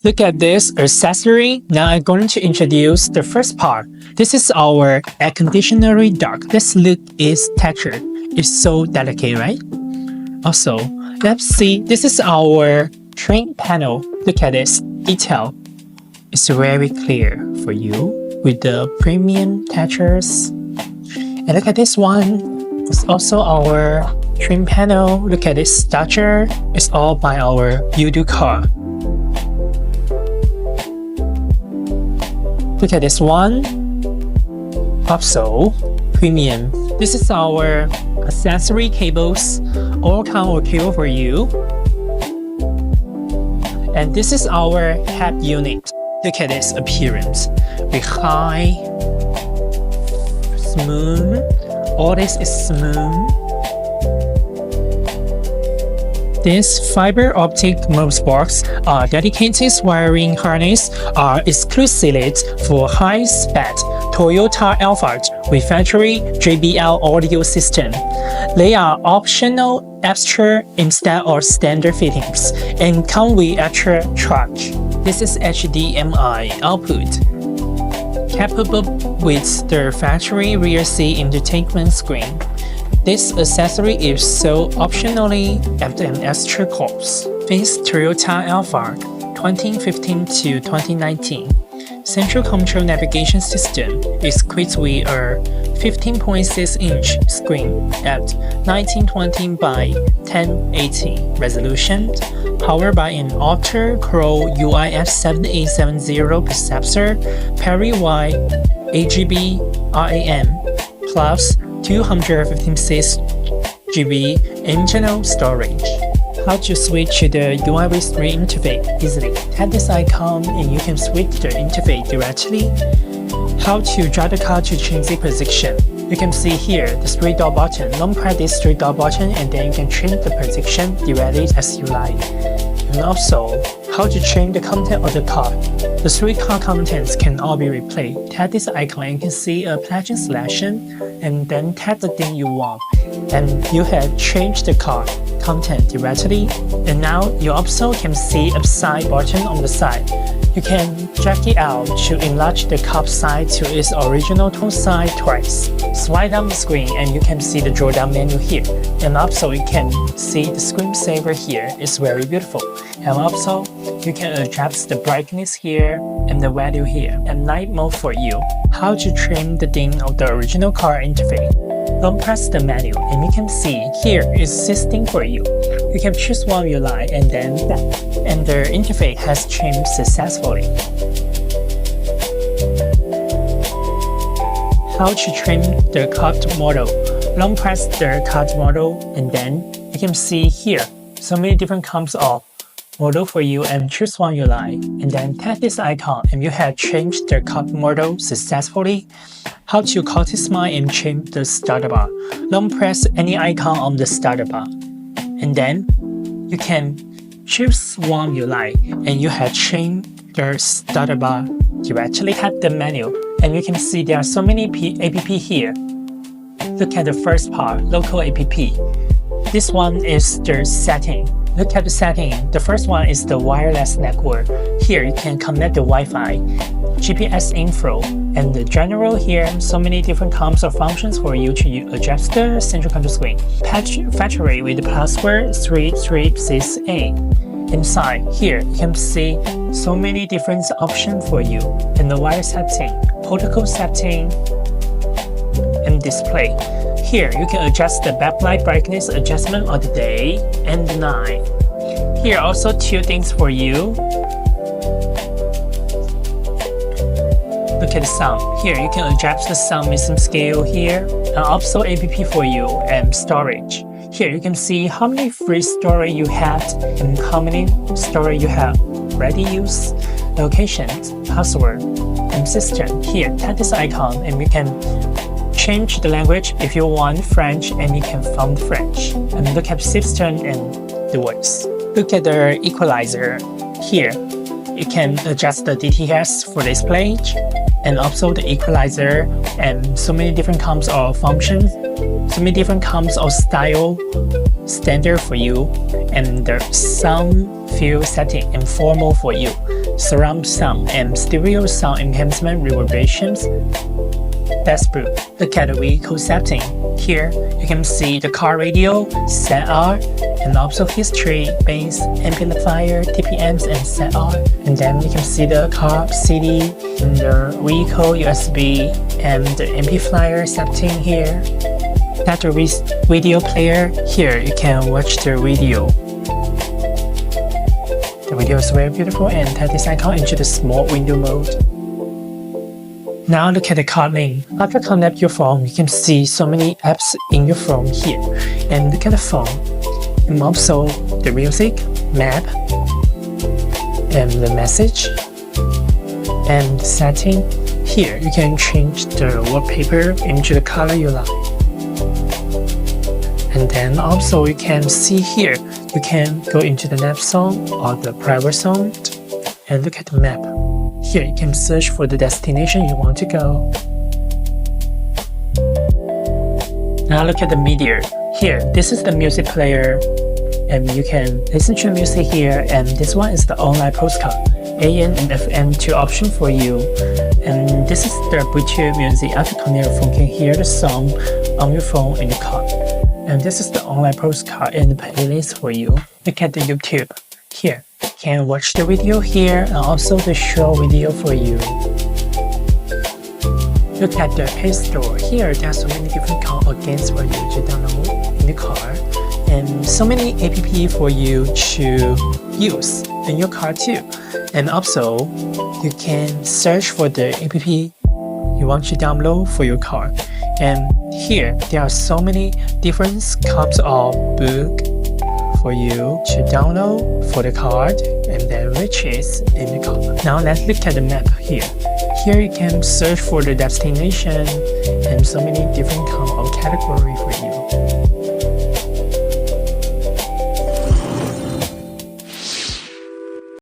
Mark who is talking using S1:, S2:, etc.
S1: Look at this accessory. Now I'm going to introduce the first part. This is our air conditioner duct. This look is textured. It's so delicate, right? Also, let's see. This is our trim panel. Look at this detail. It's very clear for you with the premium textures. And look at this one. It's also our trim panel. Look at this structure. It's all by our Youducar. Look at this one. Also, premium. This is our accessory cables. All kind of cable for you. And this is our head unit. Look at its appearance. With high, smooth. All this is smooth. This fiber optic mousebox dedicated wiring harness are exclusively for high-spec Toyota Alphard with factory JBL audio system. They are optional extra instead of standard fittings and come with extra charge. This is HDMI output, capable with the factory rear seat entertainment screen. This accessory is sold optionally at an extra cost. This Toyota Alphard 2015 to 2019 central control navigation system is equipped with a 15.6-inch screen at 1920 by 1080 resolution, powered by an octa-core UIF 7870 processor, paired with AGB RAM plus 256 GB internal storage. How to switch to the UI screen interface easily. Tap this icon and you can switch the interface directly. How to drive the car to change the position. You can see here the 3-dot button. Long press this 3-dot button and then you can change the position directly as you like. And also, how to change the content of the car. The 3 car contents can all be replayed. Tap this icon and you can see a plugin selection and then tap the thing you want. And you have changed the car content directly. And now you also can see a side button on the side. You can drag it out to enlarge the cup size to its original tone size twice. Swipe down the screen and you can see the draw down menu here. And also you can see the screensaver here. It's very beautiful. And also you can adjust the brightness here and the value here. And night mode for you. How to trim the theme of the original car interface. Long press the menu and you can see here is system for you. You can choose one you like and then that. And the interface has trimmed successfully. How to trim the cut model. Long press the cut model and then you can see here so many different kinds of model for you and choose one you like. And then tap this icon and you have changed the cut model successfully. How to customize and change the starter bar. Long press any icon on the starter bar. And then you can choose one you like and you have changed the starter bar directly. Tap the menu and you can see there are so many app here. Look at the first part, local app. This one is the setting. Look at the setting. The first one is the wireless network. Here you can connect the Wi-Fi, GPS info, and the general here. So many different kinds of functions for you to adjust the central control screen. Factory with the password 336A. Inside here you can see so many different options for you. And the wire setting, protocol setting, and display. Here you can adjust the backlight brightness adjustment of the day and the night. Here are also 2 things for you. Look at the sound. Here you can adjust the sound mixing scale here, and also app for you and storage. Here you can see how many free storage you have and how many storage you have ready use, locations, password, and system. Here, tap this icon and you can change the language if you want French and you can find French. And look at system and the voice. Look at the equalizer. Here, you can adjust the DTS for this page and also the equalizer and so many different kinds of functions, so many different kinds of style standard for you and the sound feel setting and formal for you. surround sound and stereo sound enhancement reverberations. That's blue. Look at the vehicle setting. Here you can see the car radio, ZR, and also history, bass, amplifier, TPMs, and ZR. And then you can see the car CD, and the vehicle USB, and the amplifier setting here. At the video player, here you can watch the video. The video is very beautiful, and tap this icon into the small window mode. Now look at the CarPlay. After connect your phone, you can see so many apps in your phone here. And look at the phone. And also the music, map, and the message, and setting. Here you can change the wallpaper into the color you like. And then also you can see here, you can go into the nap zone or the private zone and look at the map. Here you can search for the destination you want to go. Now look at the media. Here, this is the music player, and you can listen to music here, and this one is the online postcard. AM and FM 2 option for you. And this is the Bluetooth music. After connect your phone, you can hear the song on your phone in the car. And this is the online postcard and the playlist for you. Look at the YouTube. Here, you can watch the video here and also the short video for you. Look at the Play Store. Here, there are so many different kind of games for you to download in the car, and so many app for you to use in your car too. And also, you can search for the app you want to download for your car. And here, there are so many different kinds of book for you to download for the car and then purchase in the car. Now let's look at the map here. Here you can search for the destination and so many different kind of category